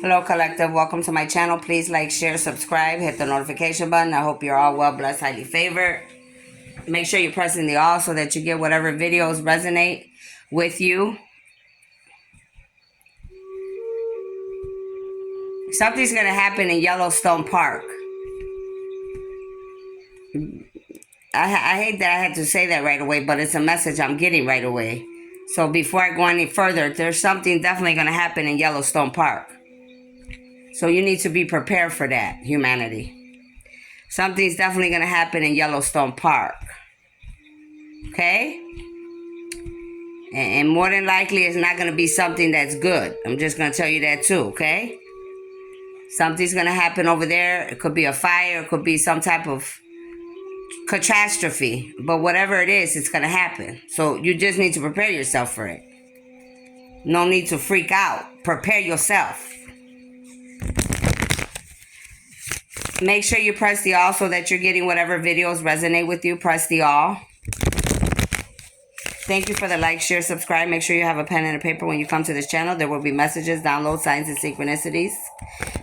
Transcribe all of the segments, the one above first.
Hello, collective. Welcome to my channel. Please like, share, subscribe, hit the notification button. I hope you're all well, blessed, highly favored. Make sure you're pressing the all so that you get whatever videos resonate with you. Something's going to happen in Yellowstone Park. I hate that I had to say that right away, but it's a message I'm getting right away. So before I go any further, there's something definitely going to happen in Yellowstone Park. So you need to be prepared for that, humanity. Something's definitely going to happen in Yellowstone Park. Okay? And more than likely, it's not going to be something that's good. I'm just going to tell you that too, okay? Something's going to happen over there. It could be a fire. It could be some type of catastrophe. But whatever it is, it's going to happen. So you just need to prepare yourself for it. No need to freak out. Prepare yourself. Make sure you press the all so that you're getting whatever videos resonate with you. Press the all. Thank you for the like, share, subscribe. Make sure you have a pen and a paper when you come to this channel. There will be messages, downloads, signs, and synchronicities.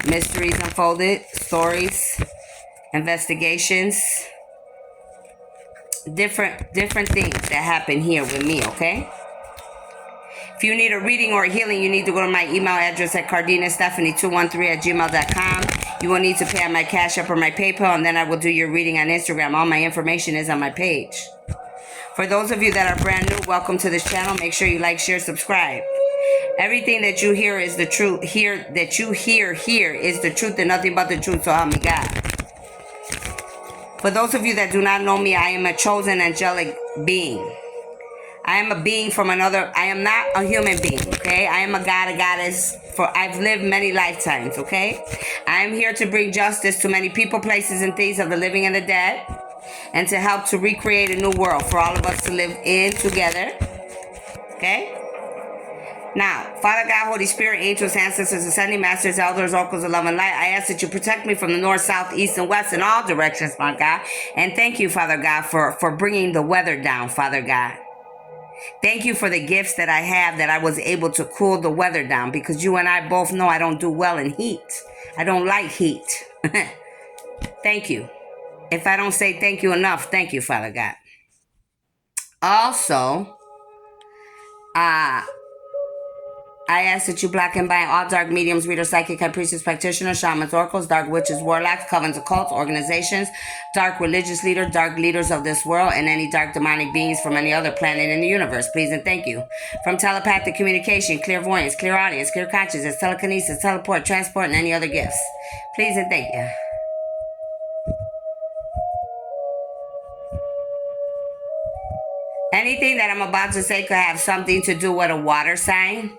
Mysteries unfolded, stories, investigations. Different things that happen here with me, okay? If you need a reading or a healing, you need to go to my email address at cardinastephanie213@gmail.com. You will need to pay on my Cash App or my PayPal, and then I will do your reading on Instagram. All my information is on my page. For those of you that are brand new, welcome to this channel. Make sure you like, share, subscribe. Everything that you hear is the truth. Here is the truth and nothing but the truth. So help me God. For those of you that do not know me, I am a chosen angelic being. I am a being from another. I am not a human being, okay? I am a god, a goddess. I've lived many lifetimes, okay? I am here to bring justice to many people, places, and things of the living and the dead, and to help to recreate a new world for all of us to live in together, okay? Now, Father God, Holy Spirit, angels, ancestors, ascending masters, elders, oracles of love and light, I ask that you protect me from the north, south, east, and west in all directions, my God. And thank you, Father God, for bringing the weather down, Father God. Thank you for the gifts that I have that I was able to cool the weather down, because you and I both know I don't do well in heat. I don't like heat. Thank you. If I don't say thank you enough, thank you, Father God. Also, I ask that you block and bind all dark mediums, readers, psychic, high priestess, practitioners, shamans, oracles, dark witches, warlocks, covens, occults, organizations, dark religious leaders, dark leaders of this world, and any dark demonic beings from any other planet in the universe. Please and thank you. From telepathic communication, clairvoyance, clairaudience, clear consciousness, telekinesis, teleport, transport, and any other gifts. Please and thank you. Anything that I'm about to say could have something to do with a water sign.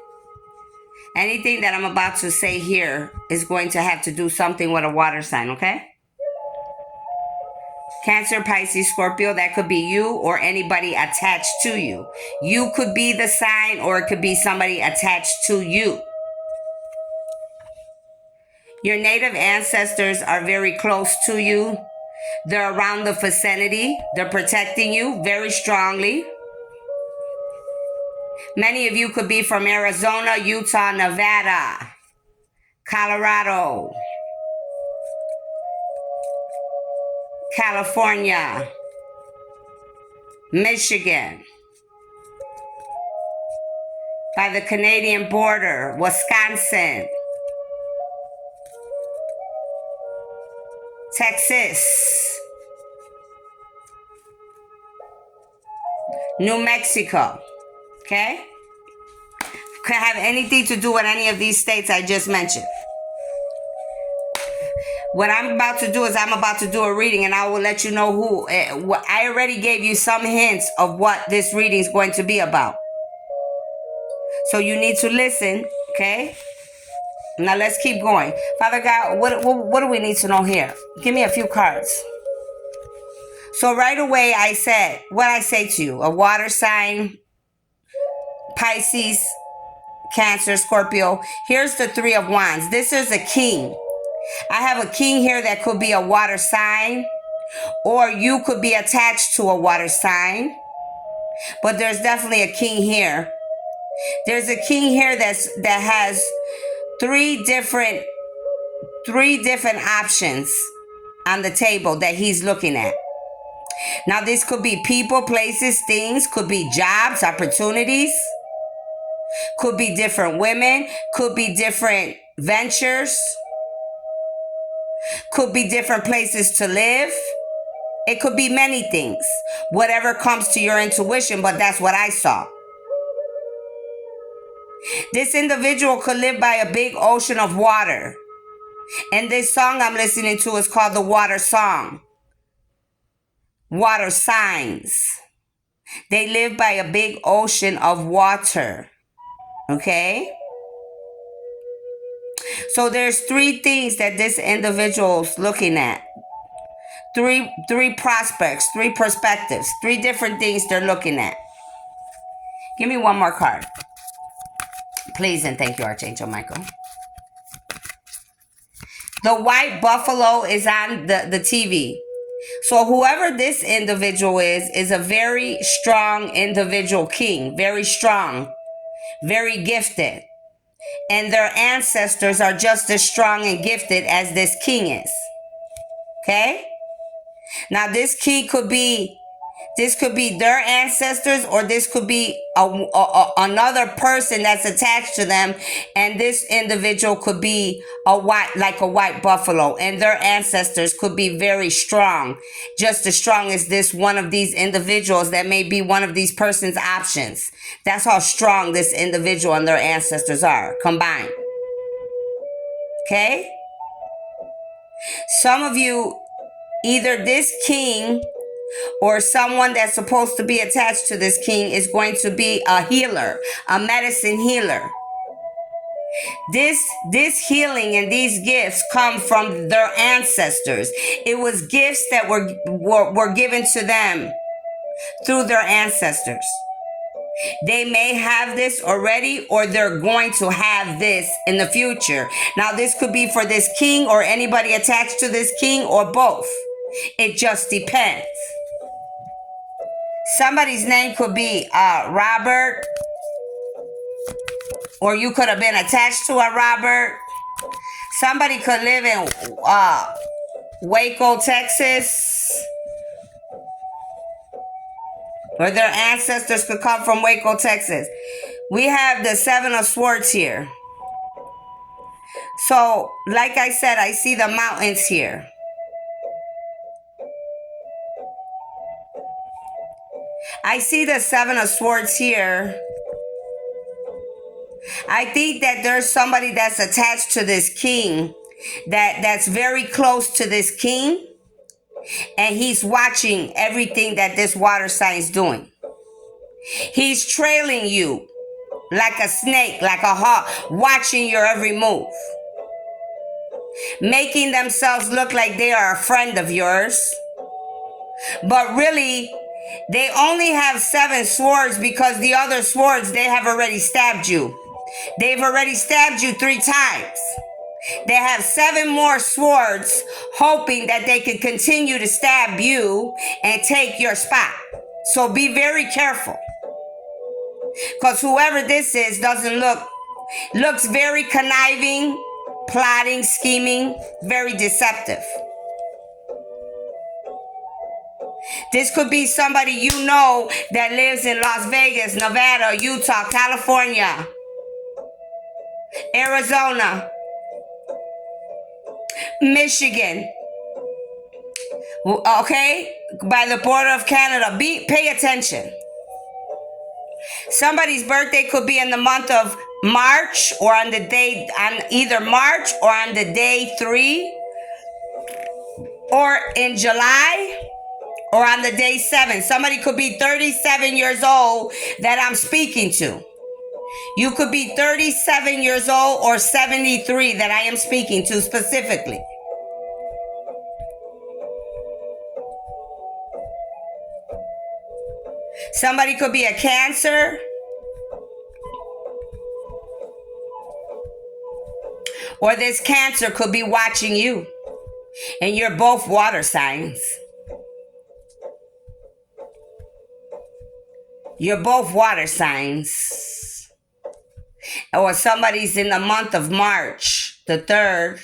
Anything that I'm about to say here is going to have to do something with a water sign, okay? Cancer, Pisces, Scorpio, that could be you or anybody attached to you. You could be the sign, or it could be somebody attached to you. Your native ancestors are very close to you. They're around the vicinity. They're protecting you very strongly. Many of you could be from Arizona, Utah, Nevada, Colorado, California, Michigan, by the Canadian border, Wisconsin, Texas, New Mexico, okay? Could have anything to do with any of these states I just mentioned. What I'm about to do is I'm about to do a reading, and I will let you know who. I already gave you some hints of what this reading is going to be about. So you need to listen, okay? Now let's keep going. Father God, what do we need to know here? Give me a few cards. So right away I said, what I say to you, a water sign, Pisces, Cancer, Scorpio. Here's the Three of Wands. This is a king. I have a king here that could be a water sign, or you could be attached to a water sign. But there's definitely a king here. There's a king here that has three different options on the table that he's looking at. Now, this could be people, places, things, could be jobs, opportunities, could be different women, could be different ventures, could be different places to live. It could be many things, whatever comes to your intuition, but that's what I saw. This individual could live by a big ocean of water. And this song I'm listening to is called the Water Song. Water signs. They live by a big ocean of water. Okay? So there's three things that this individual's looking at. Three prospects, three perspectives, three different things they're looking at. Give me one more card. Please and thank you, Archangel Michael. The white buffalo is on the TV. So whoever this individual is a very strong individual king, very strong, very gifted. And their ancestors are just as strong and gifted as this king is. Okay? Now this king could be their ancestors, or this could be another person that's attached to them, and this individual could be a white buffalo, and their ancestors could be very strong, just as strong as this one of these individuals that may be one of these person's options. That's how strong this individual and their ancestors are combined. Okay? Some of you, either this king or someone that's supposed to be attached to this king is going to be a healer, a medicine healer. This healing and these gifts come from their ancestors. It was gifts that were given to them through their ancestors. They may have this already, or they're going to have this in the future. Now, this could be for this king or anybody attached to this king, or both. It just depends. Somebody's name could be Robert, or you could have been attached to a Robert. Somebody could live in Waco, Texas, or their ancestors could come from Waco, Texas. We have the Seven of Swords here. So, like I said, I see the mountains here. I see the Seven of Swords here. I think that there's somebody that's attached to this king that's very close to this king, and he's watching everything that this water sign is doing. He's trailing you like a snake, like a hawk, watching your every move, making themselves look like they are a friend of yours, but really they only have 7 swords because the other swords, they have already stabbed you. They've already stabbed you 3 times. They have 7 more swords, hoping that they can continue to stab you and take your spot. So be very careful, because whoever this is looks very conniving, plotting, scheming, very deceptive. This could be somebody you know that lives in Las Vegas, Nevada, Utah, California, Arizona, Michigan, okay, by the border of Canada. Pay attention. Somebody's birthday could be in the month of March, or on either March or on the day 3, or in July, or on the day 7. Somebody could be 37 years old that I'm speaking to. You could be 37 years old or 73 that I am speaking to specifically. Somebody could be a Cancer. Or this Cancer could be watching you. And you're both water signs. You're both water signs. or somebody's in the month of March, the 3rd.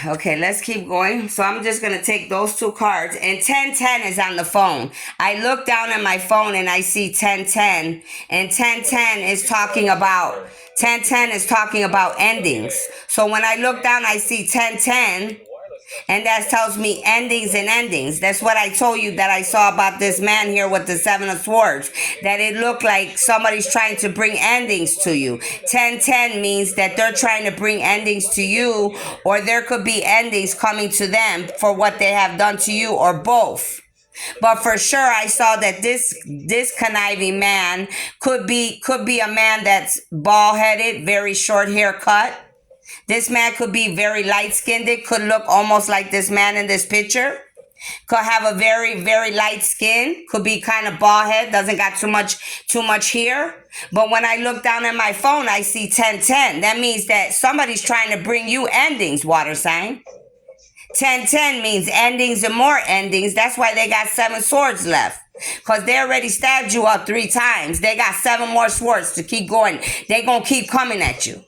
Okay, let's keep going. So I'm just going to take those two cards. And 1010 is on the phone. I look down at my phone and I see 1010. And 1010 is talking about 1010 is talking about endings. So when I look down, I see 1010. And that tells me endings and endings. That's what I told you that I saw about this man here with the 7 of Swords. That it looked like somebody's trying to bring endings to you. 1010 means that they're trying to bring endings to you, or there could be endings coming to them for what they have done to you, or both. But for sure, I saw that this conniving man could be a man that's bald headed, very short haircut. This man could be very light-skinned. It could look almost like this man in this picture. Could have a very, very light skin. Could be kind of bald head. Doesn't got too much hair. But when I look down at my phone, I see 1010. That means that somebody's trying to bring you endings, water sign. 1010 means endings and more endings. That's why they got 7 swords left. Because they already stabbed you up 3 times. They got 7 more swords to keep going. They're going to keep coming at you.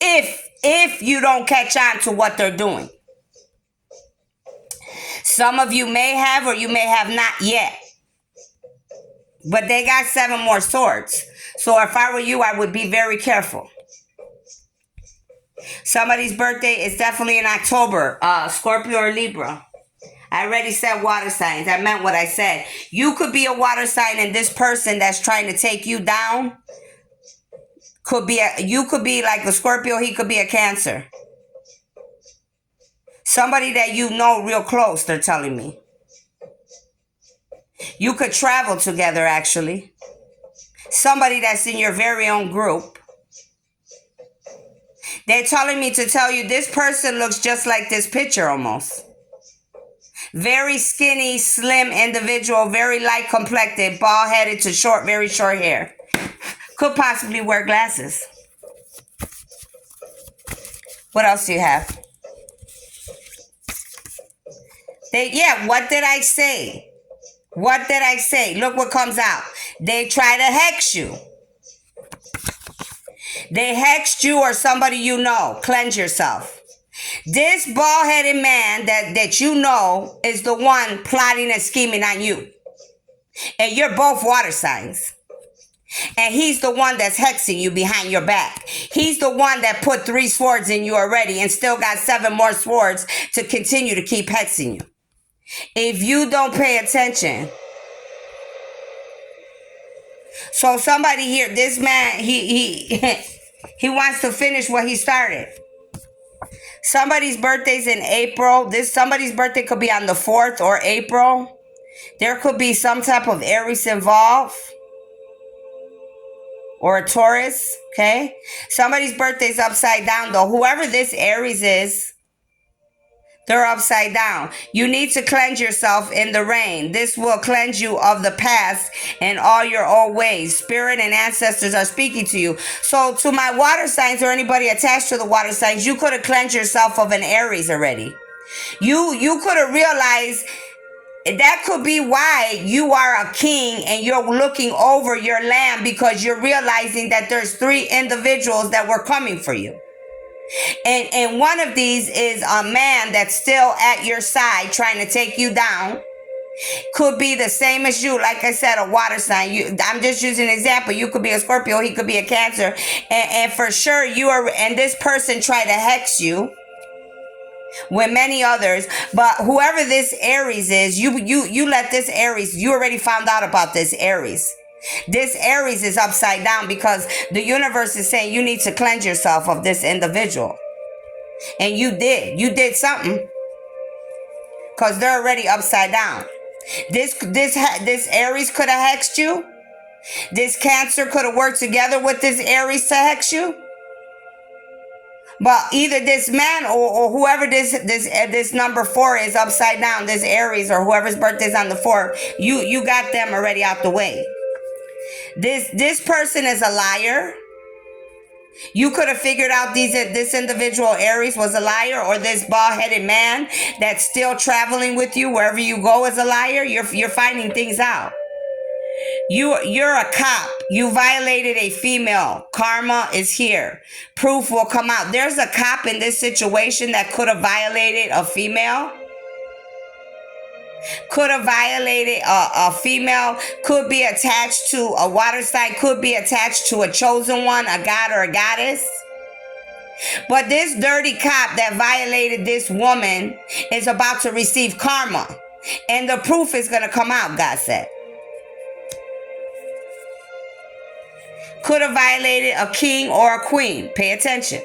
If you don't catch on to what they're doing. Some of you may have, or you may have not yet. But they got 7 more swords. So if I were you, I would be very careful. Somebody's birthday is definitely in October. Scorpio or Libra. I already said water signs. I meant what I said. You could be a water sign, and this person that's trying to take you down you could be like a Scorpio, he could be a Cancer. Somebody that you know real close, they're telling me. You could travel together, actually. Somebody that's in your very own group. They're telling me to tell you this person looks just like this picture almost. Very skinny, slim individual, very light complected, bald headed to short, very short hair. Could possibly wear glasses. What else do you have? What did I say? What did I say? Look what comes out. They try to hex you. They hexed you or somebody you know. Cleanse yourself. This bald-headed man that you know is the one plotting and scheming on you. And you're both water signs. And he's the one that's hexing you behind your back. He's the one that put 3 swords in you already and still got 7 more swords to continue to keep hexing you. If you don't pay attention. So somebody here, this man, he wants to finish what he started. Somebody's birthday's in April. Somebody's birthday could be on the 4th or April. There could be some type of Aries involved. Or a Taurus, okay? Somebody's birthday's upside down, though. Whoever this Aries is, they're upside down. You need to cleanse yourself in the rain. This will cleanse you of the past and all your old ways. Spirit and ancestors are speaking to you. So to my water signs or anybody attached to the water signs, you could have cleansed yourself of an Aries already. You could have realized that could be why you are a king and you're looking over your land, because you're realizing that there's 3 individuals that were coming for you. And one of these is a man that's still at your side trying to take you down. Could be the same as you. Like I said, a water sign. I'm just using an example. You could be a Scorpio. He could be a Cancer. And for sure and this person tried to hex you with many others. But whoever this Aries is, you let this Aries, you already found out about this Aries. This Aries is upside down because the universe is saying you need to cleanse yourself of this individual. And you did something, because they're already upside down. This Aries could have hexed you. This Cancer could have worked together with this Aries to hex you. But either this man or whoever this number 4 is upside down, this Aries or whoever's birthday's on the 4th, you got them already out the way. This person is a liar. You could have figured out this individual Aries was a liar, or this bald-headed man that's still traveling with you wherever you go is a liar. You're finding things out. You're a cop. You violated a female. Karma is here. Proof will come out. There's a cop in this situation that could have violated a female. Could have violated a female. Could be attached to a water sign. Could be attached to a chosen one, a god or a goddess. But this dirty cop that violated this woman is about to receive karma. And the proof is going to come out, God said. Could have violated a king or a queen. Pay attention.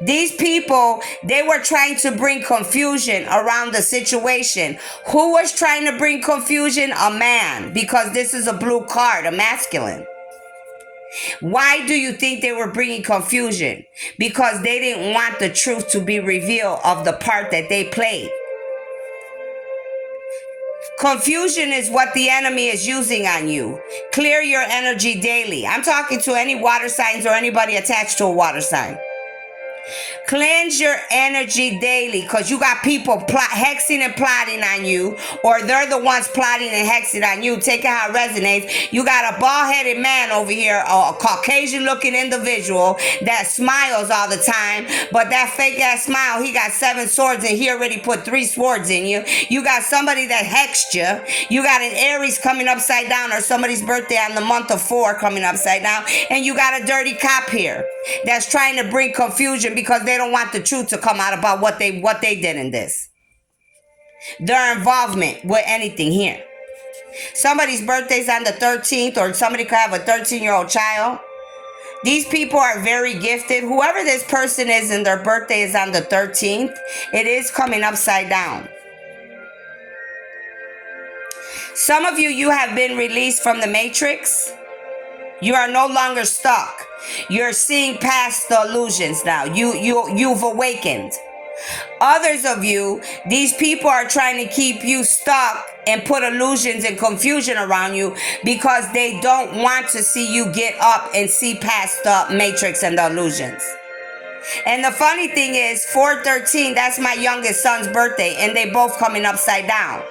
These people, they were trying to bring confusion around the situation. Who was trying to bring confusion? A man, because this is a blue card, a masculine. Why do you think they were bringing confusion? Because they didn't want the truth to be revealed of the part that they played. Confusion is what the enemy is using on you. Clear your energy daily. I'm talking to any water signs or anybody attached to a water sign. Cleanse your energy daily, because you got people hexing and plotting on you, or they're the ones plotting and hexing on you. Take it how it resonates. You got a bald-headed man over here, a Caucasian-looking individual that smiles all the time, but that fake-ass smile, he got 7 swords and he already put 3 swords in you. You got somebody that hexed you. You got an Aries coming upside down, or somebody's birthday on the month of 4 coming upside down, and you got a dirty cop here that's trying to bring confusion because they don't want the truth to come out about what they did in this. Their involvement with anything here. Somebody's birthday's on the 13th, or somebody could have a 13-year-old child. These people are very gifted. Whoever this person is and their birthday is on the 13th, it is coming upside down. Some of you have been released from the matrix. You are no longer stuck. You're seeing past the illusions now. You've awakened. Others of you, these people are trying to keep you stuck and put illusions and confusion around you because they don't want to see you get up and see past the matrix and the illusions. And the funny thing is, 4/13, that's my youngest son's birthday, and they both coming upside down.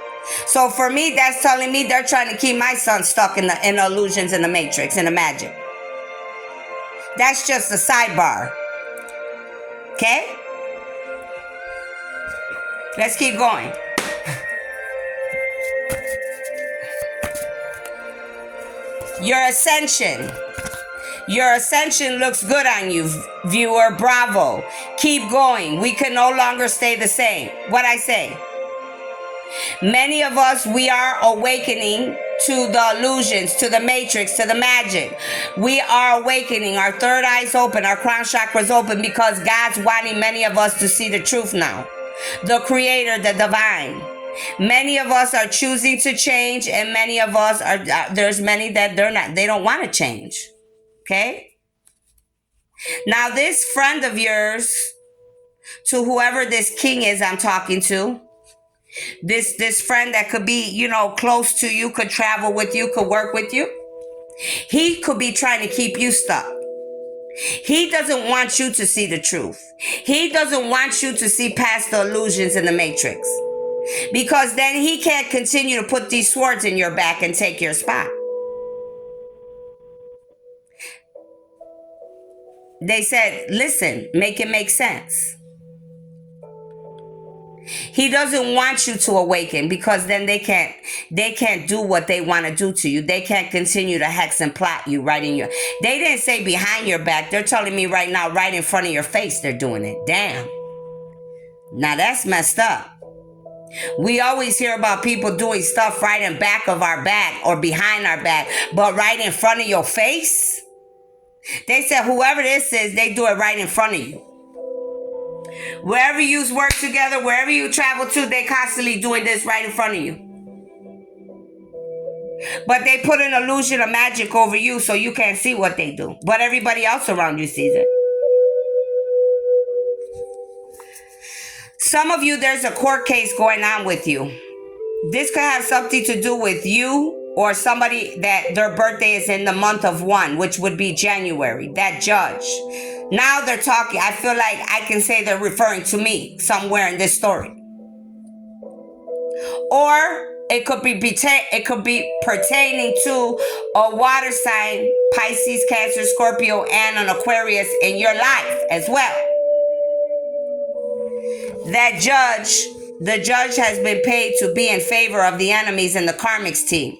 So for me, that's telling me they're trying to keep my son stuck in the illusions and the matrix and the magic. That's just a sidebar. Okay? Let's keep going. Your ascension. Your ascension looks good on you, viewer. Bravo. Keep going. We can no longer stay the same. What I say? Many of us, we are awakening to the illusions, to the matrix, to the magic. We are awakening. Our third eye's open, our crown chakra's open, because God's wanting many of us to see the truth now. The creator, the divine. Many of us are choosing to change, and many of us are, there's many that they don't want to change. Okay? Now this friend of yours, to whoever this king is I'm talking to, this friend that could be, close to you, could travel with you, could work with you. He could be trying to keep you stuck. He doesn't want you to see the truth. He doesn't want you to see past the illusions in the matrix. Because then he can't continue to put these swords in your back and take your spot. They said, listen, make it make sense. He doesn't want you to awaken, because then they can't do what they want to do to you. They can't continue to hex and plot you right in your... They didn't say behind your back. They're telling me right now, right in front of your face, they're doing it. Damn. Now that's messed up. We always hear about people doing stuff right in back of our back or behind our back, but right in front of your face? They said whoever this is, they do it right in front of you. Wherever you work together, wherever you travel to, they constantly doing this right in front of you. But they put an illusion of magic over you so you can't see what they do. But everybody else around you sees it. Some of you, there's a court case going on with you. This could have something to do with you or somebody that their birthday is in the month of 1, which would be January, that judge. Now they're talking, I feel like I can say they're referring to me somewhere in this story. Or it could be pertaining to a water sign, Pisces, Cancer, Scorpio, and an Aquarius in your life as well. That judge, the judge has been paid to be in favor of the enemies in the karmics team.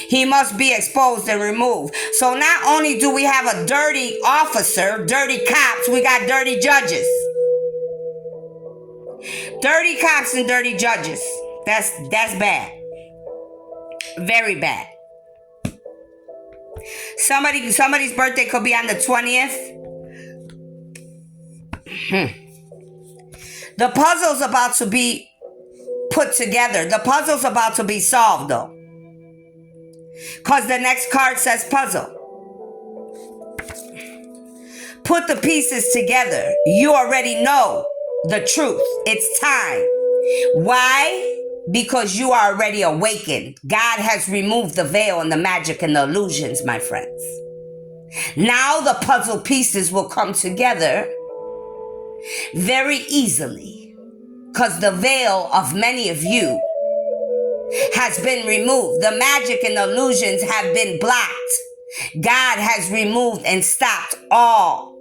He must be exposed and removed. So not only do we have a dirty officer, dirty cops, we got dirty judges. Dirty cops and dirty judges. That's bad. Very bad. Somebody's birthday could be on the 20th. The puzzle's about to be put together. The puzzle's about to be solved, though. Because the next card says puzzle. Put the pieces together. You already know the truth. It's time. Why? Because you are already awakened. God has removed the veil and the magic and the illusions, my friends. Now the puzzle pieces will come together very easily, because the veil of many of you has been removed. The magic and illusions have been blocked. God has removed and stopped all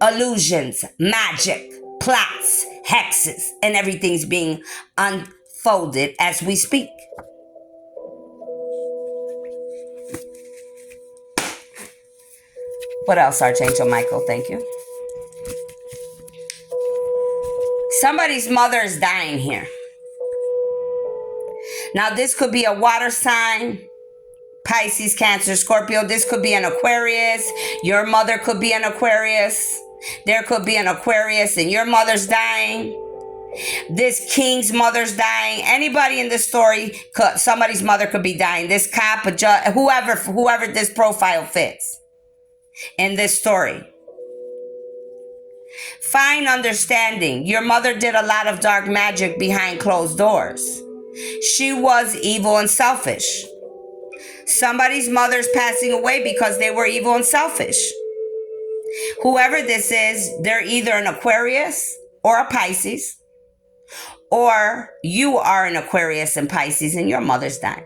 illusions, magic, plots, hexes, and everything's being unfolded as we speak. What else, Archangel Michael? Thank you. Somebody's mother is dying here. Now, this could be a water sign, Pisces, Cancer, Scorpio. This could be an Aquarius. Your mother could be an Aquarius. There could be an Aquarius and your mother's dying. This king's mother's dying. Anybody in this story, somebody's mother could be dying. This cop, a judge, whoever this profile fits in this story. Fine understanding. Your mother did a lot of dark magic behind closed doors. She was evil and selfish. Somebody's mother's passing away because they were evil and selfish. Whoever this is, they're either an Aquarius or a Pisces, or you are an Aquarius and Pisces and your mother's dying.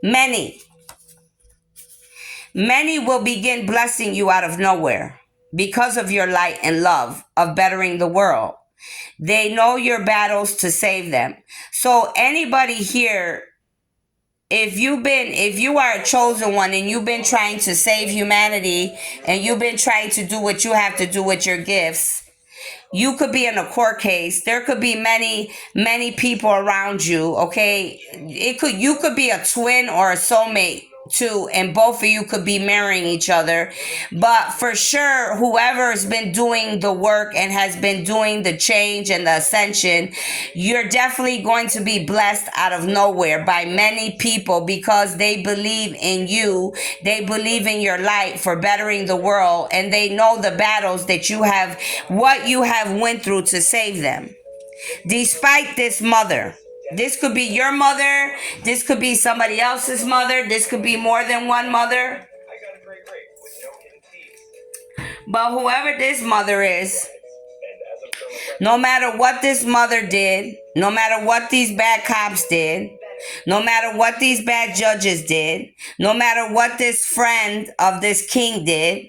Many will begin blessing you out of nowhere because of your light and love of bettering the world. They know your battles to save them. So anybody here, if you are a chosen one and you've been trying to save humanity and you've been trying to do what you have to do with your gifts, you could be in a court case. There could be many people around you, okay? You could be a twin or a soulmate too, and both of you could be marrying each other. But for sure, whoever has been doing the work and has been doing the change and the ascension, you're definitely going to be blessed out of nowhere by many people because they believe in you. They believe in your light for bettering the world, and they know the battles that you have, what you have went through to save them. Despite this mother, this could be your mother. This could be somebody else's mother. This could be more than one mother. But whoever this mother is, no matter what this mother did, no matter what these bad cops did, no matter what these bad judges did, no matter what this friend of this king did,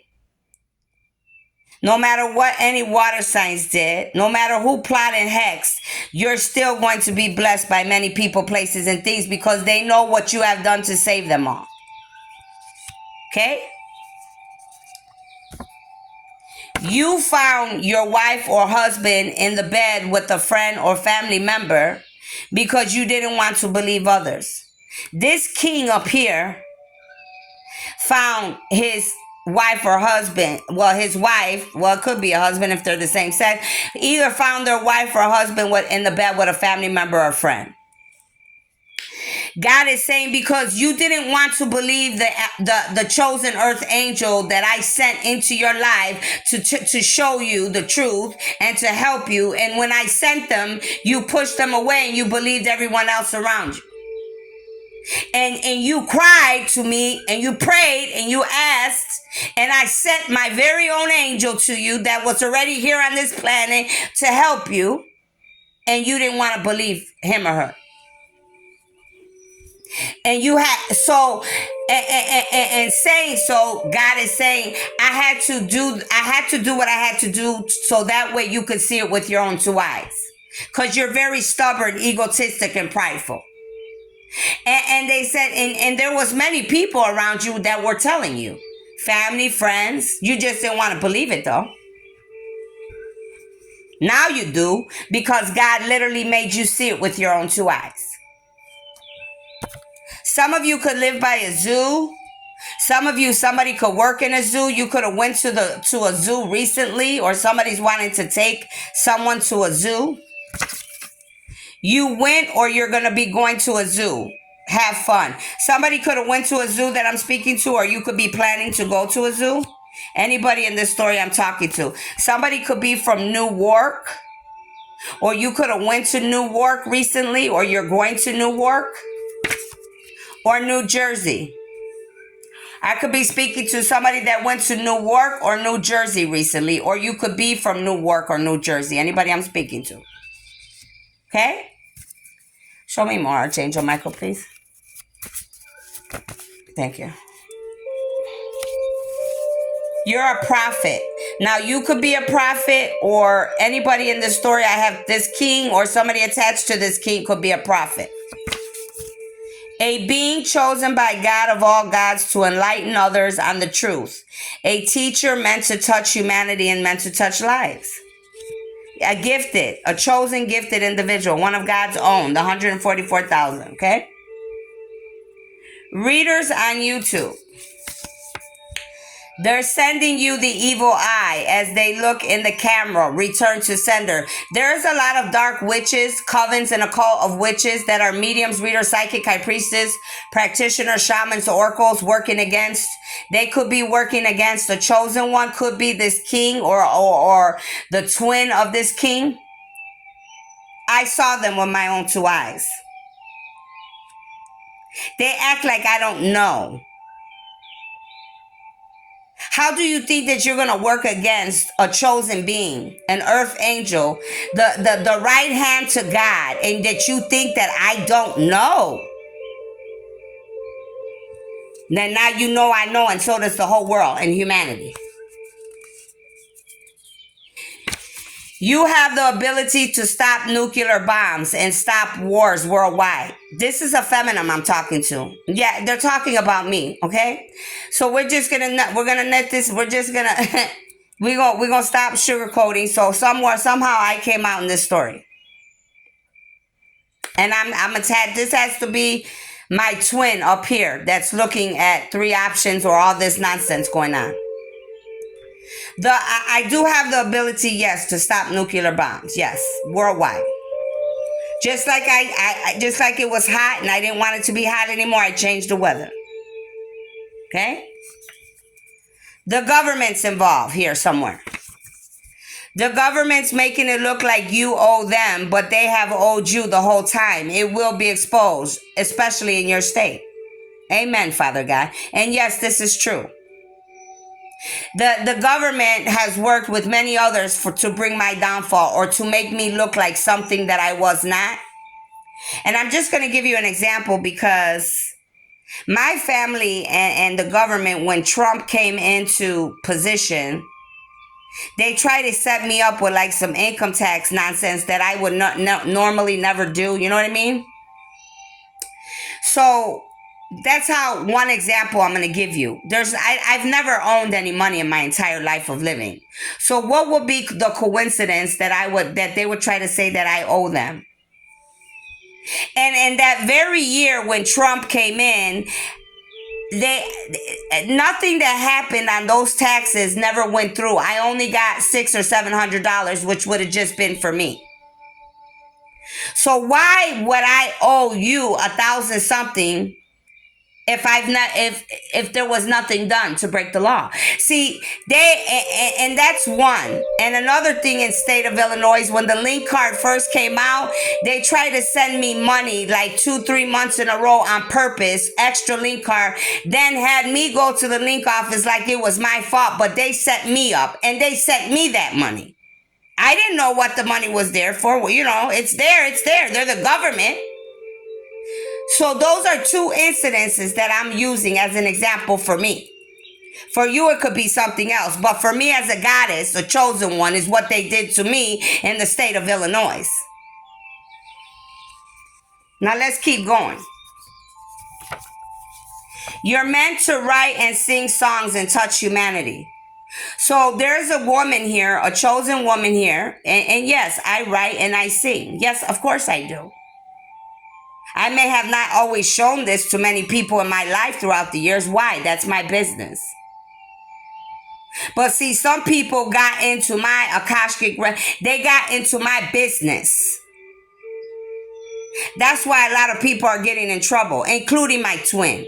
no matter what any water signs did, no matter who plotted hex, you're still going to be blessed by many people, places, and things because they know what you have done to save them all. Okay? You found your wife or husband in the bed with a friend or family member because you didn't want to believe others. This king up here found his wife or husband, his wife, it could be a husband if they're the same sex, either found their wife or husband in the bed with a family member or friend. God is saying, because you didn't want to believe the chosen earth angel that I sent into your life to show you the truth and to help you. And when I sent them, you pushed them away and you believed everyone else around you. and you cried to me and you prayed and you asked, and I sent my very own angel to you that was already here on this planet to help you, and you didn't want to believe him or her. And you had so and saying so, God is saying I had to do what I had to do so that way you could see it with your own two eyes, because you're very stubborn, egotistic, and prideful. And they said, and there was many people around you that were telling you, family, friends, you just didn't want to believe it though. Now you do, because God literally made you see it with your own two eyes. Some of you could live by a zoo. Some of you, somebody could work in a zoo. You could have went to a zoo recently, or somebody's wanting to take someone to a zoo. You went, or you're going to be going to a zoo. Have fun. Somebody could have went to a zoo that I'm speaking to, or you could be planning to go to a zoo. Anybody in this story I'm talking to. Somebody could be from Newark, or you could have went to Newark recently, or you're going to Newark, or New Jersey. I could be speaking to somebody that went to Newark or New Jersey recently, or you could be from Newark or New Jersey. Anybody I'm speaking to. Okay? Show me more, Archangel Michael, please. Thank you. You're a prophet. Now, you could be a prophet, or anybody in this story, I have this king or somebody attached to this king could be a prophet. A being chosen by God of all gods to enlighten others on the truth. A teacher meant to touch humanity and meant to touch lives. A chosen gifted individual, one of God's own, the 144,000, okay? Readers on YouTube. They're sending you the evil eye as they look in the camera. Return to sender. There's a lot of dark witches, covens, and a cult of witches that are mediums, readers, psychic, high priestess, practitioners, shamans, oracles working against. They could be working against the chosen one. Could be this king or the twin of this king. I saw them with my own two eyes. They act like I don't know. How do you think that you're going to work against a chosen being, an earth angel, the right hand to God, and that you think that I don't know? Then now you know I know, and so does the whole world and humanity. You have the ability to stop nuclear bombs and stop wars worldwide. This is a feminine I'm talking to. Yeah, they're talking about me, okay? So we're gonna net this. We're gonna stop sugarcoating. So somehow I came out in this story. And I'm attached. This has to be my twin up here that's looking at 3 options or all this nonsense going on. I do have the ability, yes, to stop nuclear bombs. Yes, worldwide. Just like just like it was hot and I didn't want it to be hot anymore, I changed the weather. Okay? The government's involved here somewhere. The government's making it look like you owe them, but they have owed you the whole time. It will be exposed, especially in your state. Amen, Father God. And yes, this is true. The government has worked with many others to bring my downfall or to make me look like something that I was not. And I'm just going to give you an example, because my family and the government, when Trump came into position, they tried to set me up with like some income tax nonsense that I would not normally never do. You know what I mean? So that's how one example I'm going to give you. I've never owned any money in my entire life of living. So what would be the coincidence that they would try to say that I owe them? And in that very year when Trump came in, nothing that happened on those taxes never went through. I only got $600 or $700, which would have just been for me. So why would I owe you 1,000 something if there was nothing done to break the law. See, and that's one. And another thing in state of Illinois, when the link card first came out, they tried to send me money like 2-3 months in a row on purpose, extra link card, then had me go to the link office like it was my fault, but they set me up and they sent me that money. I didn't know what the money was there for. Well, it's there. They're the government. So those are two incidences that I'm using as an example for me. For you, it could be something else. But for me as a goddess, a chosen one, is what they did to me in the state of Illinois. Now let's keep going. You're meant to write and sing songs and touch humanity. So there's a woman here, a chosen woman here. And yes, I write and I sing. Yes, of course I do. I may have not always shown this to many people in my life throughout the years. Why? That's my business. But see, some people got into my Akashic, they got into my business. That's why a lot of people are getting in trouble, including my twin.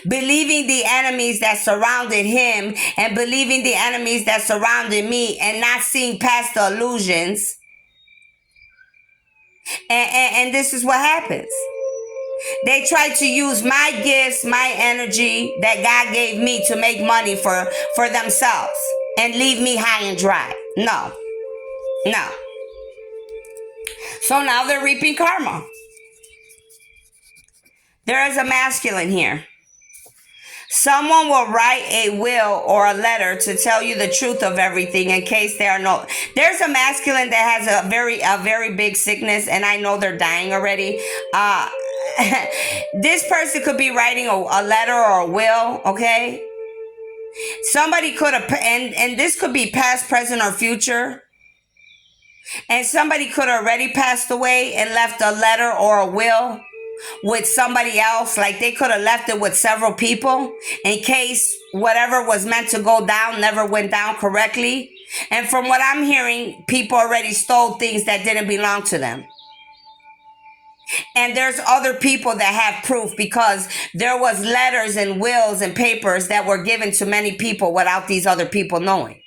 Believing the enemies that surrounded him and believing the enemies that surrounded me and not seeing past the illusions. And this is what happens. They try to use my gifts, my energy that God gave me to make money for themselves and leave me high and dry. No. So now they're reaping karma. There is a masculine here. Someone will write a will or a letter to tell you the truth of everything in case there are no. There's a masculine that has a very big sickness, and I know they're dying already. This person could be writing a letter or a will, okay? Somebody could have, and this could be past, present, or future. And somebody could have already passed away and left a letter or a will with somebody else. Like they could have left it with several people in case whatever was meant to go down never went down correctly. And from what I'm hearing, people already stole things that didn't belong to them. And there's other people that have proof because there was letters and wills and papers that were given to many people without these other people knowing.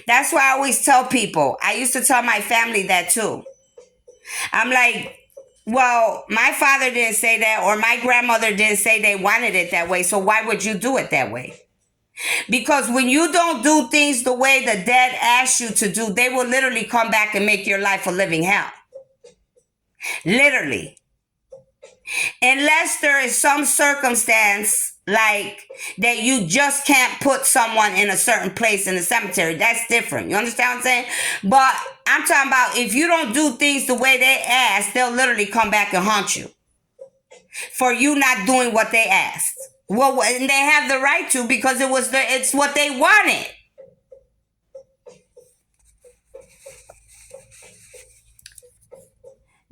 That's why I always tell people, I used to tell my family that too. I'm like, well, my father didn't say that, or my grandmother didn't say they wanted it that way, so why would you do it that way? Because when you don't do things the way the dead ask you to do, they will literally come back and make your life a living hell. Literally. Unless there is some circumstance like that you just can't put someone in a certain place in the cemetery. That's different. You understand what I'm saying? But I'm talking about if you don't do things the way they ask, they'll literally come back and haunt you for you not doing what they asked. Well, and they have the right to because it's what they wanted.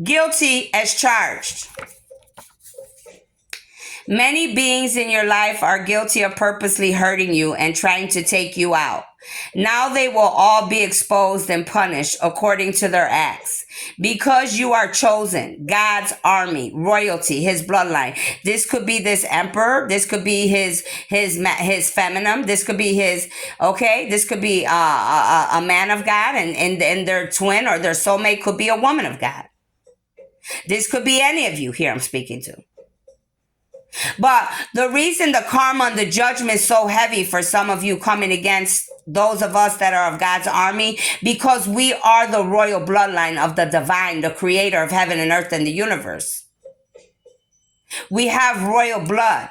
Guilty as charged. Many beings in your life are guilty of purposely hurting you and trying to take you out. Now they will all be exposed and punished according to their acts. Because you are chosen, God's army, royalty, his bloodline. This could be this emperor. This could be his feminine. This could be his, okay? This could be a man of God and their twin or their soulmate could be a woman of God. This could be any of you here I'm speaking to. But the reason the karma and the judgment is so heavy for some of you coming against those of us that are of God's army, because we are the royal bloodline of the divine, the creator of heaven and earth and the universe. We have royal blood.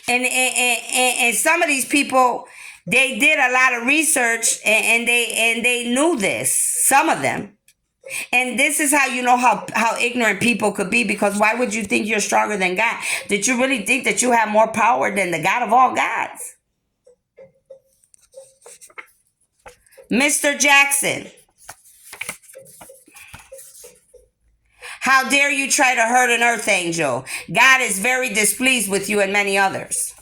And some of these people, they did a lot of research and they knew this, some of them. And this is how you know how ignorant people could be, because why would you think you're stronger than God? Did you really think that you have more power than the God of all gods? Mr. Jackson, how dare you try to hurt an earth angel? God is very displeased with you and many others.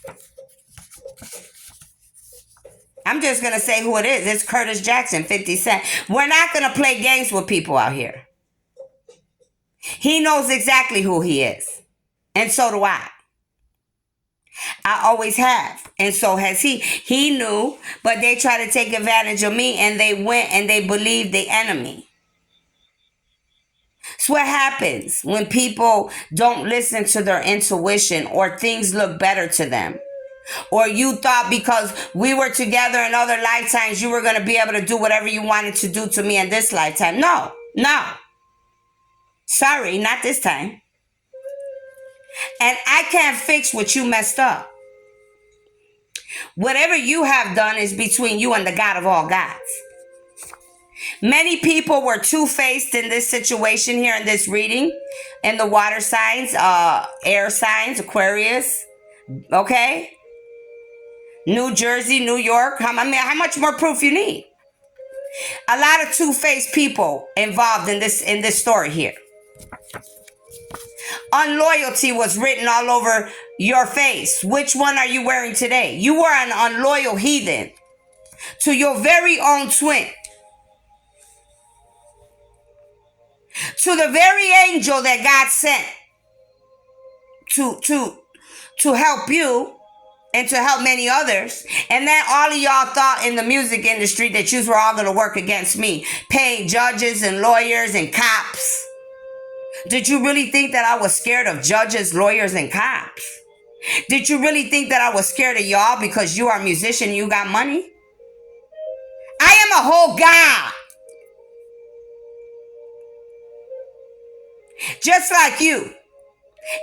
I'm just going to say who it is. It's Curtis Jackson, 50 Cent. We're not going to play games with people out here. He knows exactly who he is. And so do I. I always have. And so has he. He knew, but they tried to take advantage of me and they went and they believed the enemy. It's what happens when people don't listen to their intuition or things look better to them. Or you thought because we were together in other lifetimes, you were going to be able to do whatever you wanted to do to me in this lifetime. No, no. Sorry, not this time. And I can't fix what you messed up. Whatever you have done is between you and the God of all gods. Many people were two-faced in this situation here in this reading, in the water signs, air signs, Aquarius, okay? New Jersey, New York. How much more proof you need? A lot of two-faced people involved in this story here. Unloyalty was written all over your face. Which one are you wearing today? You were an unloyal heathen to your very own twin. To the very angel that God sent to help you and to help many others. And then all of y'all thought in the music industry that you were all going to work against me, paying judges and lawyers and cops. Did you really think that I was scared of judges, lawyers, and cops? Did you really think that I was scared of y'all because you are a musician and you got money? I am a whole God. Just like you.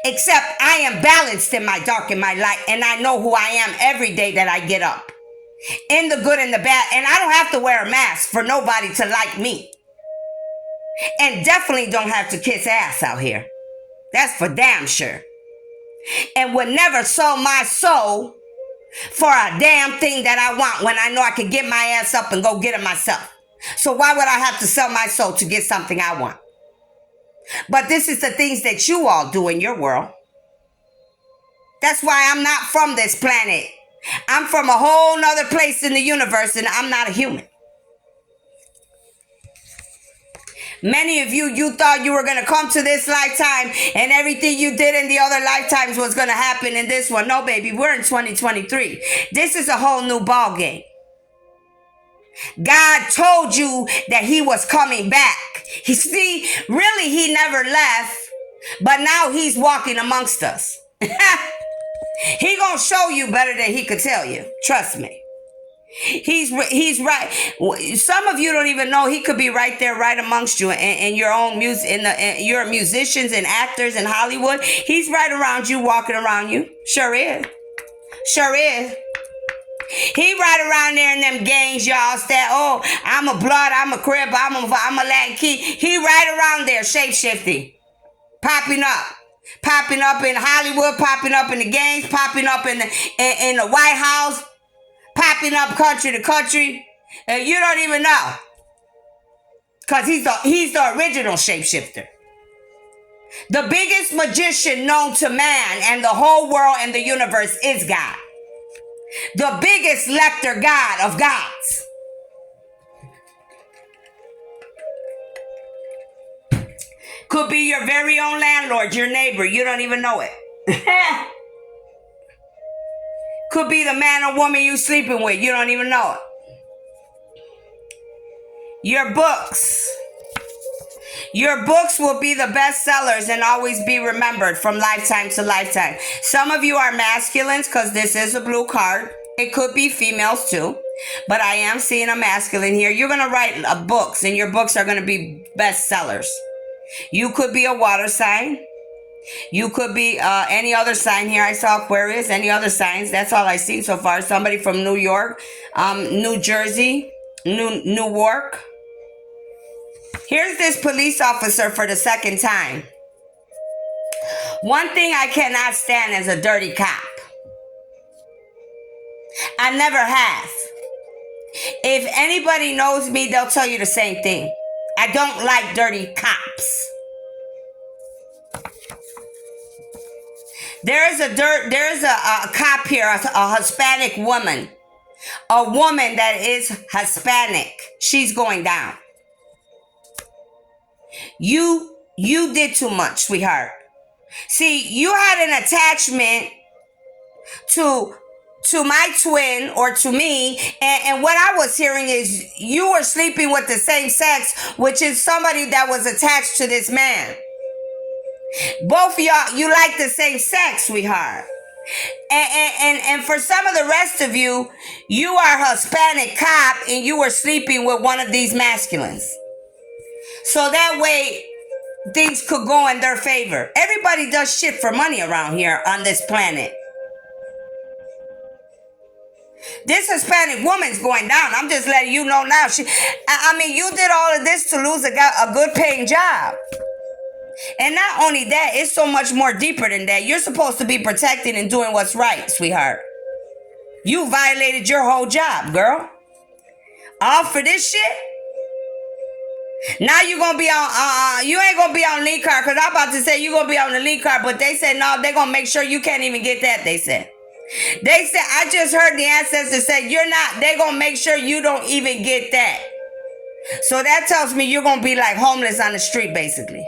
Except I am balanced in my dark and my light. And I know who I am every day that I get up. In the good and the bad. And I don't have to wear a mask for nobody to like me. And definitely don't have to kiss ass out here. That's for damn sure. And would never sell my soul for a damn thing that I want when I know I can get my ass up and go get it myself. So why would I have to sell my soul to get something I want? But this is the things that you all do in your world. That's why I'm not from this planet. I'm from a whole nother place in the universe and I'm not a human. Many of you thought you were going to come to this lifetime and everything you did in the other lifetimes was going to happen in this one. No, baby, we're in 2023. This is a whole new ball game. God told you that he was coming back. See, really, he never left, but now he's walking amongst us. He gonna show you better than he could tell you. Trust me. He's right. Some of you don't even know he could be right there, right amongst you in your own music. You're musicians and actors in Hollywood. He's right around you, walking around you. Sure is. Sure is. He right around there in them gangs, y'all. That I'm a blood, I'm a crib, I'm a Latin key. He right around there, shape-shifting, popping up in Hollywood, popping up in the gangs, popping up in the White House. Popping up country to country, and you don't even know, cause he's the original shapeshifter, the biggest magician known to man and the whole world and the universe is God, the biggest lector God of gods. Could be your very own landlord, your neighbor, you don't even know it. Could be the man or woman you sleeping with. You don't even know it. Your books. Your books will be the best sellers and always be remembered from lifetime to lifetime. Some of you are masculines because this is a blue card. It could be females too. But I am seeing a masculine here. You're going to write books and your books are going to be best sellers. You could be a water sign. You could be any other sign here. I saw Aquarius, any other signs. That's all I see so far. Somebody from New York, New Jersey, Newark. Here's this police officer for the second time. One thing I cannot stand is a dirty cop. I never have. If anybody knows me, they'll tell you the same thing. I don't like dirty cops. There is a cop here, a Hispanic woman. A woman that is Hispanic. She's going down. You You did too much, sweetheart. See, you had an attachment to my twin or to me, and what I was hearing is you were sleeping with the same sex, which is somebody that was attached to this man. Both of y'all, you like the same sex, sweetheart. And for some of the rest of you, you are Hispanic cop and you were sleeping with one of these masculines. So that way things could go in their favor. Everybody does shit for money around here on this planet. This Hispanic woman's going down. I'm just letting you know now. I mean, you did all of this to lose a good paying job. And not only that, it's so much more deeper than that. You're supposed to be protecting and doing what's right, sweetheart. You violated your whole job, girl. All for this shit? Now you gonna be on, you ain't gonna be on lead card, because I'm about to say you gonna be on the lead card, but they said no, they're gonna make sure you can't even get that, they said. They said, I just heard the ancestors say you're not, they're gonna make sure you don't even get that. So that tells me you're gonna be like homeless on the street, basically.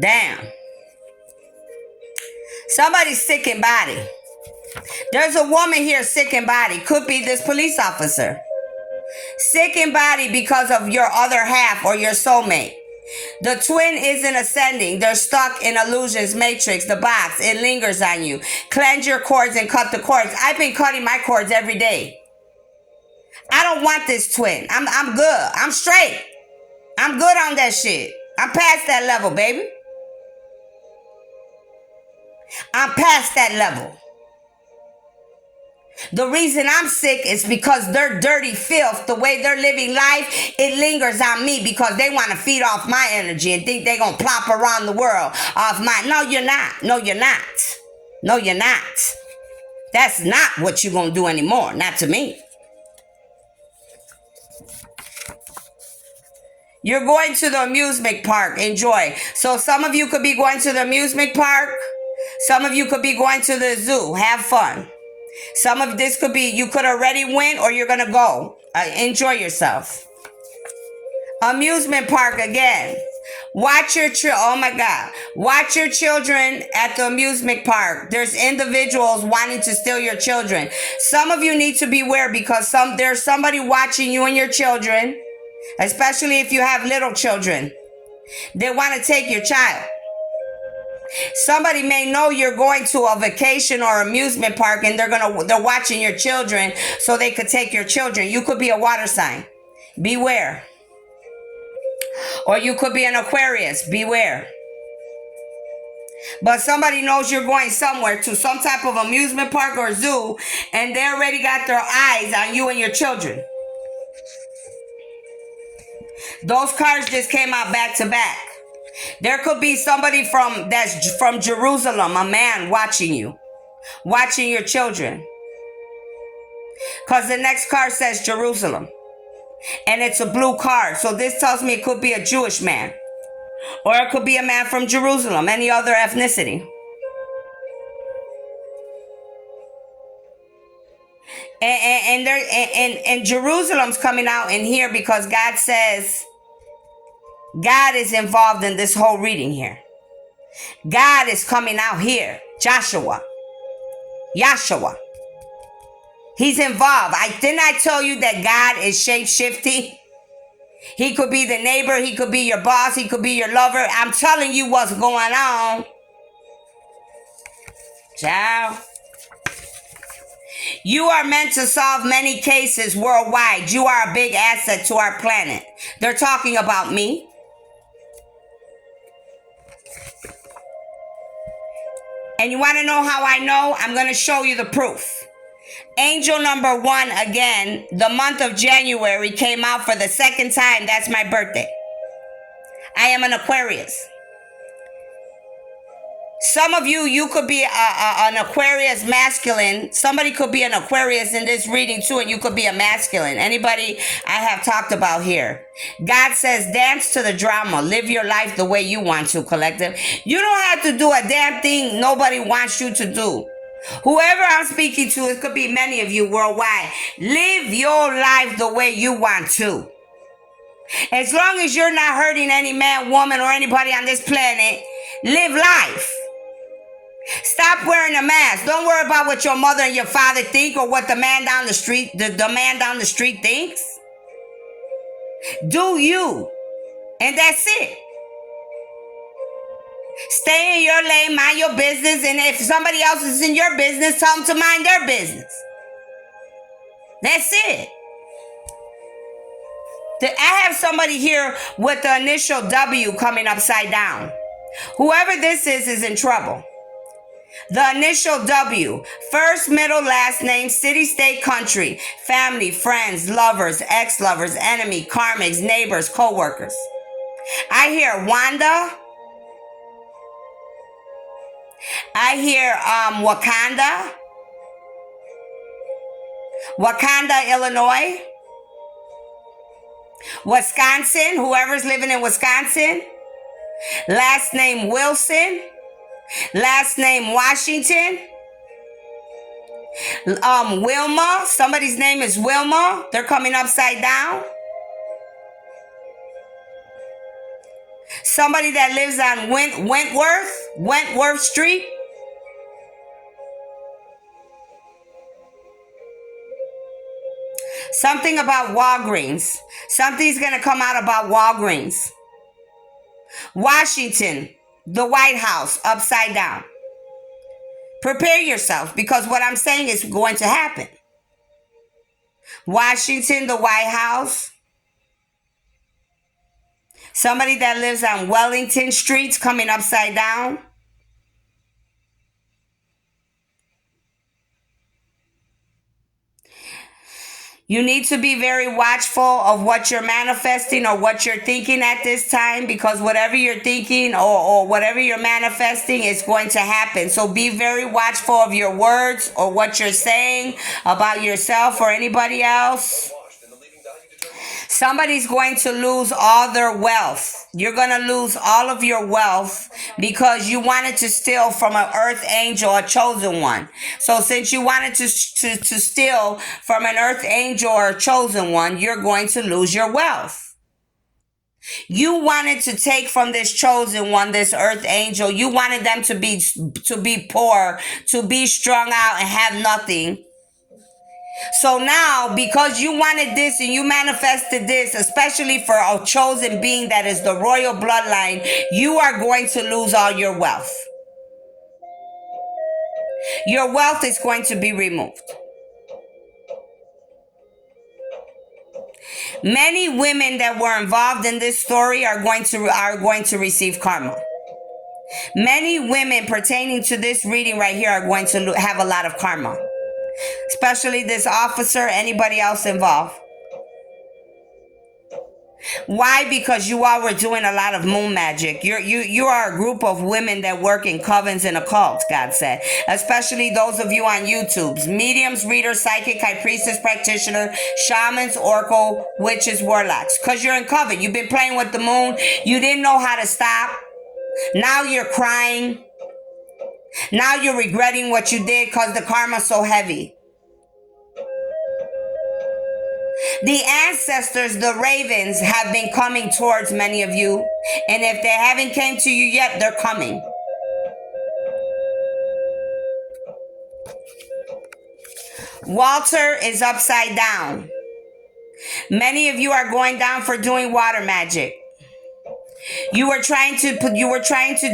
Damn. Somebody's sick in body. There's a woman here sick in body. Could be this police officer. Sick in body because of your other half or your soulmate. The twin isn't ascending. They're stuck in illusions matrix, the box. It lingers on you. Cleanse your cords and cut the cords. I've been cutting my cords every day. I don't want this twin. I'm good. I'm straight. I'm good on that shit. I'm past that level, baby. I'm past that level. The reason I'm sick is because their dirty filth, the way they're living life, it lingers on me because they want to feed off my energy and think they're going to plop around the world off my... No, you're not. No, you're not. No, you're not. That's not what you're going to do anymore. Not to me. You're going to the amusement park. Enjoy. So some of you could be going to the amusement park. Some of you could be going to the zoo. Have fun. Some of this could be you could already win or you're going to go. Enjoy yourself. Amusement park again. Watch your oh my God. Watch your children at the amusement park. There's individuals wanting to steal your children. Some of you need to beware because there's somebody watching you and your children, especially if you have little children. They want to take your child. Somebody may know you're going to a vacation or amusement park and they're watching your children so they could take your children. You could be a water sign. Beware. Or you could be an Aquarius. Beware. But somebody knows you're going somewhere to some type of amusement park or zoo and they already got their eyes on you and your children. Those cards just came out back to back. There could be somebody that's from Jerusalem, a man watching you, watching your children. Because the next card says Jerusalem. And it's a blue card. So this tells me it could be a Jewish man. Or it could be a man from Jerusalem, any other ethnicity. And Jerusalem's coming out in here because God says God is involved in this whole reading here. God is coming out here. Yahshua. He's involved. Didn't I tell you that God is shape-shifting? He could be the neighbor. He could be your boss. He could be your lover. I'm telling you what's going on. Ciao. You are meant to solve many cases worldwide. You are a big asset to our planet. They're talking about me. And you want to know how I know? I'm going to show you the proof. Angel number 1 again, the month of January came out for the second time. That's my birthday. I am an Aquarius. Some of you could be an Aquarius masculine. Somebody could be an Aquarius in this reading too, and you could be a masculine. Anybody I have talked about here. God says, dance to the drama. Live your life the way you want to, collective. You don't have to do a damn thing nobody wants you to do. Whoever I'm speaking to, it could be many of you worldwide. Live your life the way you want to. As long as you're not hurting any man, woman, or anybody on this planet, live life. Stop wearing a mask. Don't worry about what your mother and your father think or what the man down the street, the man down the street thinks. Do you. And that's it. Stay in your lane, mind your business, and if somebody else is in your business, tell them to mind their business. That's it. I have somebody here with the initial W coming upside down. Whoever this is in trouble. The initial W, first, middle, last name, city, state, country, family, friends, lovers, ex-lovers, enemy, karmics, neighbors, co-workers. I hear Wanda. I hear Wakanda. Wakanda, Illinois. Wisconsin, whoever's living in Wisconsin. Last name Wilson. Last name Washington. Wilma. Somebody's name is Wilma. They're coming upside down. Somebody that lives on Wentworth Street. Something about Walgreens. Something's going to come out about Walgreens. Washington, the White House, upside down. Prepare yourself, because what I'm saying is going to happen. Washington, the White House. Somebody that lives on Wellington Streets coming upside down. You need to be very watchful of what you're manifesting or what you're thinking at this time, because whatever you're thinking or whatever you're manifesting is going to happen. So be very watchful of your words or what you're saying about yourself or anybody else. Somebody's going to lose all their wealth. You're going to lose all of your wealth because you wanted to steal from an earth angel, a chosen one. So since you wanted to steal from an earth angel or a chosen one, you're going to lose your wealth. You wanted to take from this chosen one, this earth angel. You wanted them to be poor, to be strung out and have nothing. So now, because you wanted this and you manifested this, especially for a chosen being that is the royal bloodline, you are going to lose all your wealth. Your wealth is going to be removed. Many women that were involved in this story are going to receive karma. Many women pertaining to this reading right here are going to have a lot of karma. Especially this officer, anybody else involved. Why? Because you all were doing a lot of moon magic. You are a group of women that work in covens and occults, God said. Especially those of you on YouTube's mediums, readers, psychic, high priestess, practitioner, shamans, oracle, witches, warlocks. Because you're in coven. You've been playing with the moon. You didn't know how to stop. Now you're crying. Now you're regretting what you did because the karma's so heavy. The ancestors, the ravens, have been coming towards many of you. And if they haven't came to you yet, they're coming. Walter is upside down. Many of you are going down for doing water magic. You were trying to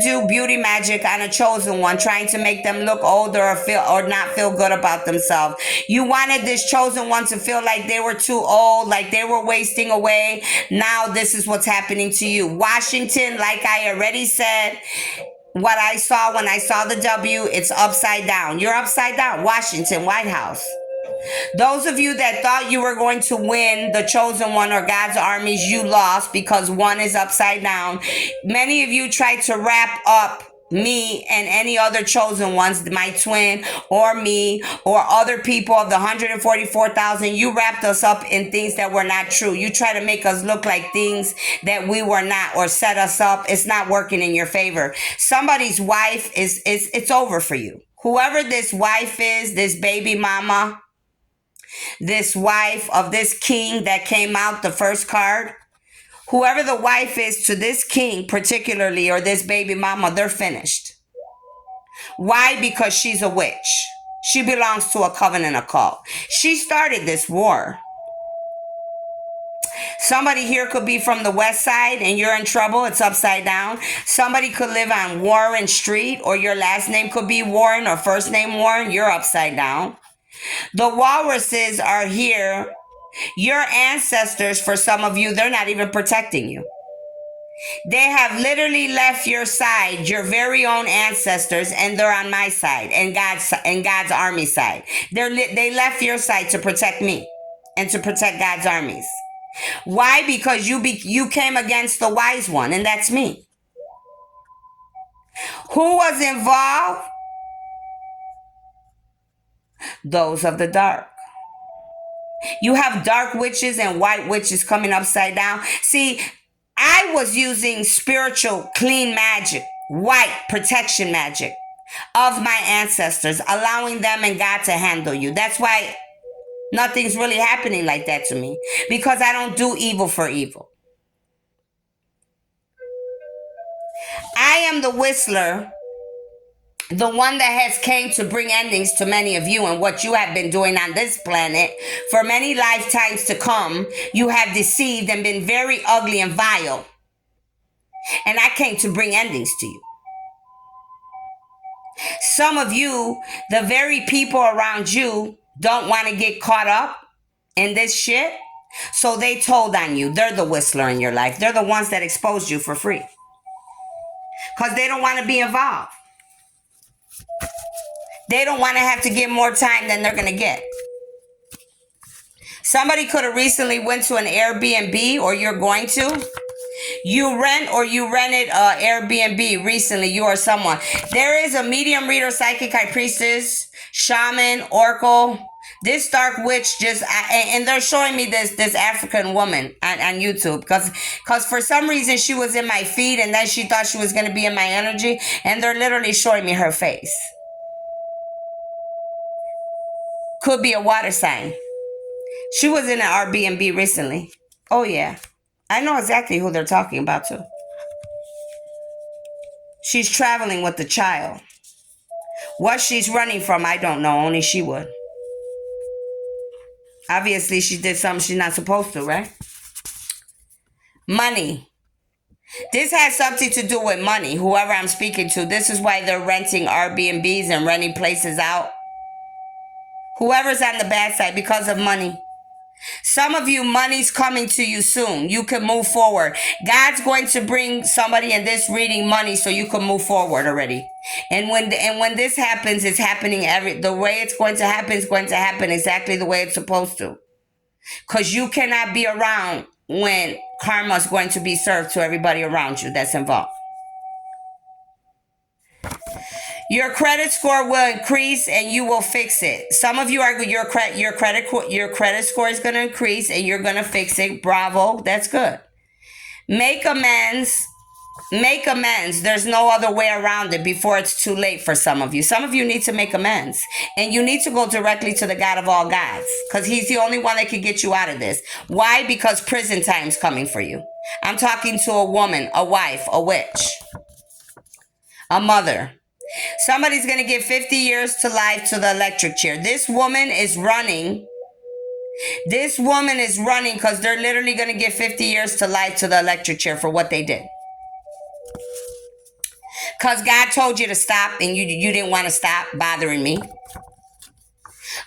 do beauty magic on a chosen one, trying to make them look older or not feel good about themselves. You wanted this chosen one to feel like they were too old, like they were wasting away. Now this is what's happening to you. Washington, like I already said, what I saw when I saw the W, it's upside down. You're upside down. Washington, White House. Those of you that thought you were going to win the chosen one or God's armies, you lost because one is upside down. Many of you tried to wrap up me and any other chosen ones, my twin or me or other people of the 144,000. You wrapped us up in things that were not true. You try to make us look like things that we were not or set us up. It's not working in your favor. Somebody's wife it's over for you. Whoever this wife is, this baby mama, this wife of this king that came out, the first card, Whoever the wife is to this king particularly, or this baby mama, they're finished. Why? Because she's a witch. She belongs to a covenant occult. She started this war. Somebody here could be from the west side and you're in trouble. It's upside down. Somebody could live on Warren Street, or your last name could be Warren or first name Warren. You're upside down. The walruses are here. Your ancestors, for some of you, they're not even protecting you. They have literally left your side, your very own ancestors, and they're on my side and God's army side. They left your side to protect me and to protect God's armies. Why? Because you came against the wise one, and that's me. Who was involved? Those of the dark. You have dark witches and white witches coming upside down. See, I was using spiritual clean magic, white protection magic of my ancestors, allowing them and God to handle you. That's why nothing's really happening like that to me, because I don't do evil for evil. I am the whistler, the one that has came to bring endings to many of you and what you have been doing on this planet for many lifetimes to come. You have deceived and been very ugly and vile. And I came to bring endings to you. Some of you, the very people around you, don't want to get caught up in this shit. So they told on you. They're the whistler in your life. They're the ones that exposed you for free. Because they don't want to be involved. They don't want to have to give more time than they're going to get. Somebody could have recently went to an Airbnb, or you're going to. You rented Airbnb recently, you or someone. There is a medium reader, psychic, high priestess, shaman, oracle. This dark witch and they're showing me this African woman on YouTube because for some reason she was in my feed and then she thought she was going to be in my energy, and they're literally showing me her face. Could be a water sign. She was in an Airbnb recently. Oh yeah. I know exactly who they're talking about too. She's traveling with the child. What she's running from, I don't know. Only she would. Obviously, she did something she's not supposed to, right? Money. This has something to do with money. Whoever I'm speaking to, this is why they're renting Airbnbs and renting places out. Whoever's on the bad side, because of money. Some of you, money's coming to you soon. You can move forward. God's going to bring somebody in this reading money so you can move forward already. And when this happens, it's happening the way it's going to happen is going to happen exactly the way it's supposed to. Because you cannot be around when karma is going to be served to everybody around you that's involved. Your credit score will increase and you will fix it. Some of you are your credit score is going to increase and you're going to fix it. Bravo, that's good. Make amends. Make amends. There's no other way around it before it's too late for some of you. Some of you need to make amends, and you need to go directly to the God of all gods, because he's the only one that can get you out of this. Why? Because prison time's coming for you. I'm talking to a woman, a wife, a witch, a mother. Somebody's going to give 50 years to life to the electric chair. This woman is running. This woman is running because they're literally going to give 50 years to life to the electric chair for what they did. Because God told you to stop and you didn't want to stop bothering me.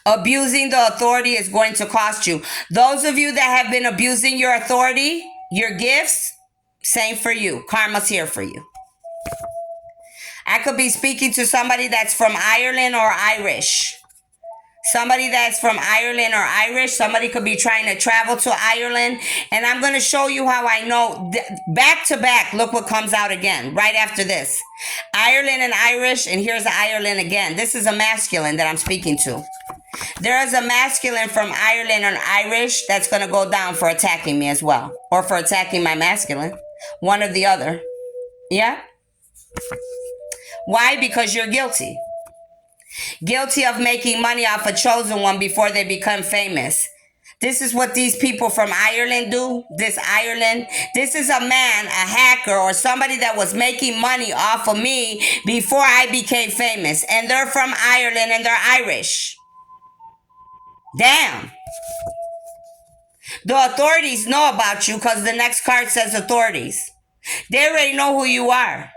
Abusing the authority is going to cost you. Those of you that have been abusing your authority, your gifts, same for you. Karma's here for you. I could be speaking to somebody that's from Ireland or Irish. Somebody that's from Ireland or Irish. Somebody could be trying to travel to Ireland. And I'm going to show you how I know. Back to back, look what comes out again right after this. Ireland and Irish, and here's Ireland again. This is a masculine that I'm speaking to. There is a masculine from Ireland or Irish that's going to go down for attacking me as well. Or for attacking my masculine. One or the other. Yeah? Why? Because you're guilty. Guilty of making money off a chosen one before they become famous. This is what these people from Ireland do. This is a man, a hacker, or somebody that was making money off of me before I became famous. And they're from Ireland and they're Irish. Damn. The authorities know about you because the next card says authorities. They already know who you are.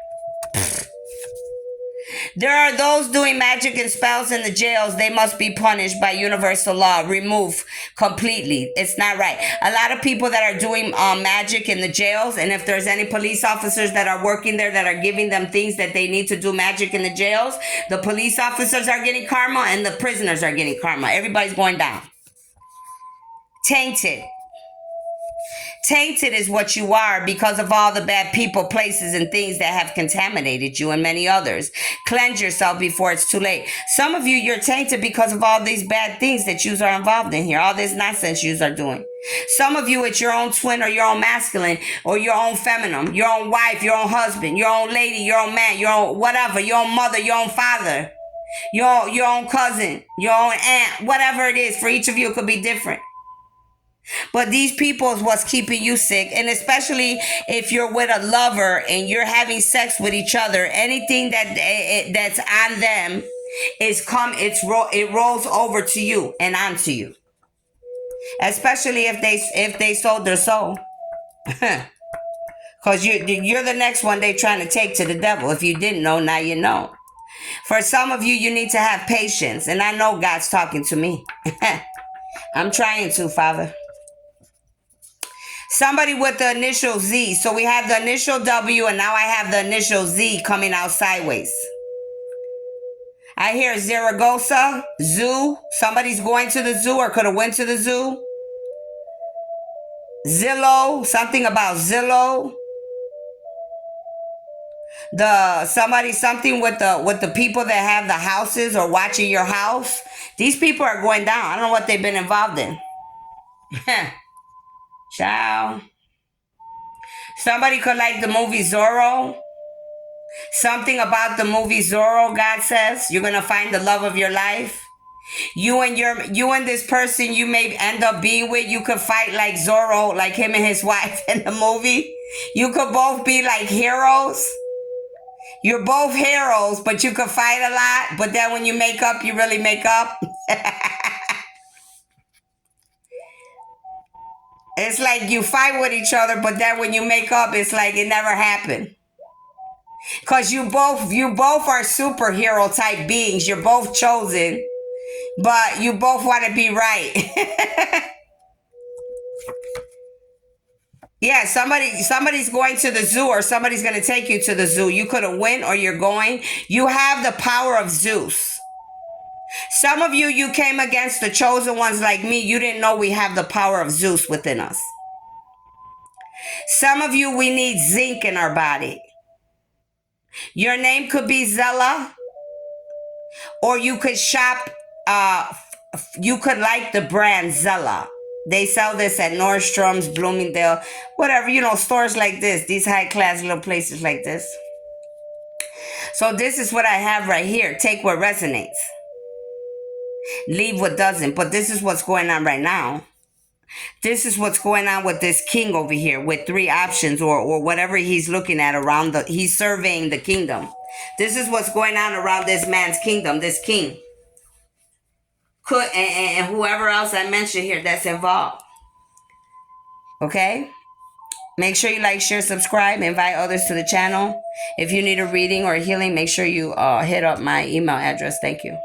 There are those doing magic and spells in the jails. They must be punished by universal law. Removed completely. It's not right. A lot of people that are doing magic in the jails, and if there's any police officers that are working there that are giving them things that they need to do magic in the jails, the police officers are getting karma and the prisoners are getting karma. Everybody's going down. Tainted. Tainted is what you are because of all the bad people, places, and things that have contaminated you and many others. Cleanse yourself before it's too late. Some of you, you're tainted because of all these bad things that yous are involved in here, all this nonsense yous are doing. Some of you, it's your own twin or your own masculine or your own feminine, your own wife, your own husband, your own lady, your own man, your own whatever, your own mother, your own father, your own cousin, your own aunt, whatever it is. For each of you, it could be different. But these people is what's keeping you sick. And especially if you're with a lover and you're having sex with each other, anything that's on them it rolls over to you and onto you. Especially if they sold their soul. Because you're the next one they trying to take to the devil. If you didn't know, now you know. For some of you, you need to have patience. And I know God's talking to me. I'm trying to, Father. Somebody with the initial Z. So we have the initial W and now I have the initial Z coming out sideways. I hear Zaragoza, zoo. Somebody's going to the zoo or could have went to the zoo. Zillow, something about Zillow. Something with the people that have the houses or watching your house. These people are going down. I don't know what they've been involved in. Ciao. Somebody could like the movie Zorro. Something about the movie Zorro, God says. You're going to find the love of your life. You and this person you may end up being with, you could fight like Zorro, like him and his wife in the movie. You could both be like heroes. You're both heroes, but you could fight a lot. But then when you make up, you really make up. It's like you fight with each other, but then when you make up, it's like it never happened. Because you both are superhero type beings. You're both chosen, but you both want to be right. Yeah, somebody's going to the zoo or somebody's going to take you to the zoo. You could have went or you're going. You have the power of Zeus. Some of you came against the chosen ones like me. You didn't know we have the power of Zeus within us. Some of you, we need zinc in our body. Your name could be Zella, or you could shop, you could like the brand Zella. They sell this at Nordstrom's, Bloomingdale, whatever, stores like this, these high-class little places like this. So this is what I have right here. Take what resonates. Leave what doesn't. But this is what's going on right now. This is what's going on with this king over here with 3 options or whatever he's looking at around he's surveying the kingdom. This is what's going on around this man's kingdom, this king. And whoever else I mentioned here that's involved. Okay? Make sure you like, share, subscribe, invite others to the channel. If you need a reading or a healing, make sure you hit up my email address. Thank you.